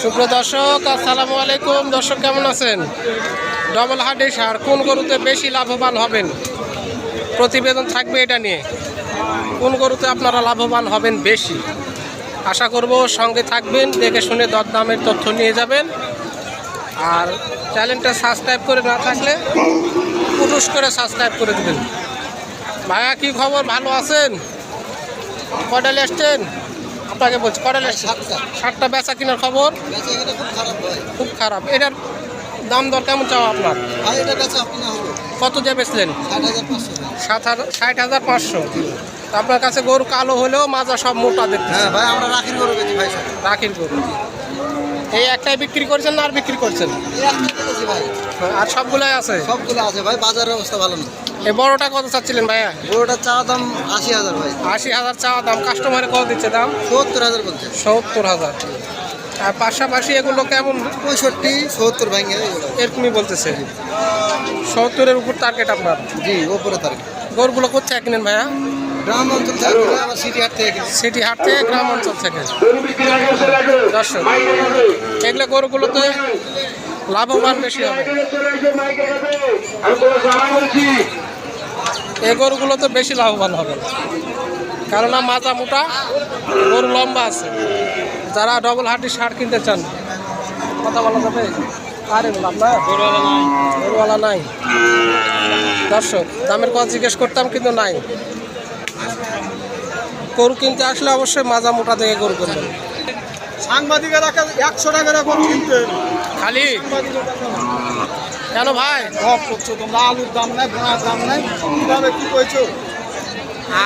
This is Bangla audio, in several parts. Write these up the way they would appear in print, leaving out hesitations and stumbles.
সুপ্রিয় দর্শক, আসসালামু আলাইকুম। দর্শক কেমন আছেন? ডবল হার্ডি সার কোন গরুতে বেশি লাভবান হবেন, প্রতিবেদন থাকবে এটা নিয়ে। কোন গরুতে আপনারা লাভবান হবেন বেশি, আশা করব সঙ্গে থাকবেন, দেখে শুনে দরদামের তথ্য নিয়ে যাবেন। আর চ্যানেলটা সাবস্ক্রাইব করে না থাকলে পুরুষ করে সাবস্ক্রাইব করে দেবেন। ভাইয়া কি খবর, ভালো আছেন? কয়টালে এসছেন? আপনাকে বলছি কয়টালে এসছেন? 7টা। বেচা কিনার খবর খুব খারাপ। এটার দাম দর কেমন চাও আপনার? কত দিয়ে বেচলেন? 60,500। আপনার কাছে গরু কালো হলেও মাজা সব মোটা দেখতে। হ্যাঁ ভাই, আমরা রাখির গরু বেচি ভাই। রাখির গরু এই একটাই বিক্রি করছেন না আর বিক্রি করছেন? আর সবগুলাই আছে? সবগুলো আছে ভাই, বাজারের অবস্থা ভালো না। এই বড়টা কত চাচ্ছিলেন ভাইয়া? গরুটার চাওয়া দাম 80,000 ভাই। 80,000 চাওয়া দাম, কাস্টমারে কত দিচ্ছে দাম? 70,000 বলছে। 70,000। আর পাশাপাশি এগুলো কেমন? 65, 70 ভাঙে এরকমই বলতেছে। 70-এর উপর টার্গেট আপনার? জি, ওপরে তার। গরুগুলো কোথায় কিনেন ভাইয়া? গ্রাম অঞ্চল থেকে, আবার সিটি হাট থেকে। সিটি হাট থেকে, গ্রাম অঞ্চল থেকে। দর্শক, এগুলো গরুগুলোতে লাভবান বেশি হবে। এই গরুগুলো তো বেশি লাভবান হবে, কেননা মাজা মোটা, গরু লম্বা আছে। যারা ডবল হার্ডি সার কিনতে চান, কথা বলা যাবে? আরে বললাম না, গরুওয়ালা নাই। দর্শক, দামের কথা জিজ্ঞেস করতাম কিন্তু নাই। গরু কিনতে আসলে অবশ্যই মাজা মোটা থেকে গরু কিনবেন। সাংবাদিকেরা 100 টাকা গরু কিনতে খালি কেন ভাই? তোমরা আলুর দাম নাই, ভোনার দাম নাই, কিভাবে কি কইছো?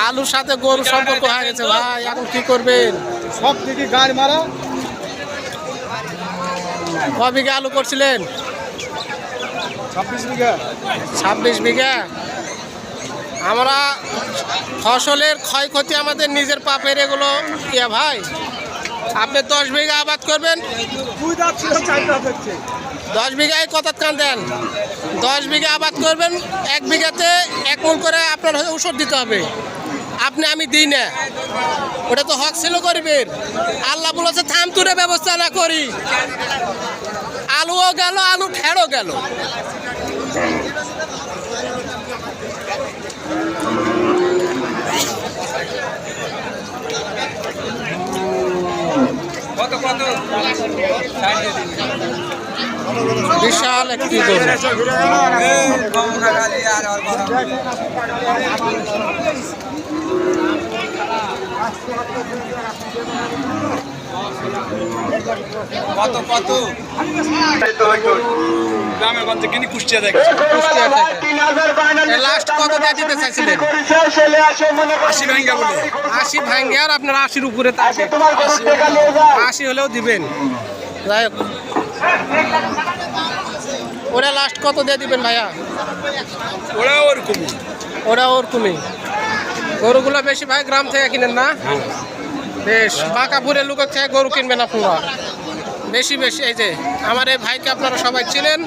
আলুর সাথে গরুর সম্পর্ক হয়ে গেছে ভাই, এখন কি করবেন? সব দিকে গাড়ি মারা। ক বিঘা আলু করছিলেন? 26 বিঘা। 26 বিঘা। আমরা ফসলের ক্ষয়ক্ষতি আমাদের নিজের পাপের, এগুলো ইয়া ভাই। আপনি 10 বিঘা আবাদ করবেন, 10 বিঘায় কত কান দেন? 10 বিঘা আবাদ করবেন, 1 বিঘাতে 1 মণ করে আপনার ওষুধ দিতে হবে। আপনি আমি দিই না, ওটা তো হক ছিল গরিবের। আল্লাহ বলেছে থাম তুরে ব্যবস্থা না করি, আলুও গেল, আলু ঠেড়ও গেল। বিশাল একটি গরু। কত কত গ্রামের গঞ্জে কিনি কুষ্টিয়া থেকে। লাস্ট কত দিয়ে দিতে চাইছিলেন? 80 ভাঙ্গা বলে। 80 ভাঙ্গে, আর আপনার 80-র উপরে 80 হলেও দিবেন। যাই হোক, ওরা লাস্ট কত দিয়ে দিবেন ভাইয়া? ওরা ওরকমই। গরুগুলো বেশি ভাই গ্রাম থেকে কিনেন না? বেশ, বাঁকাপুরের লোকের থেকে গরু কিনবেন আপনারা বেশি বেশি। এই যে আমার এই ভাইকে আপনারা সবাই চিনেন।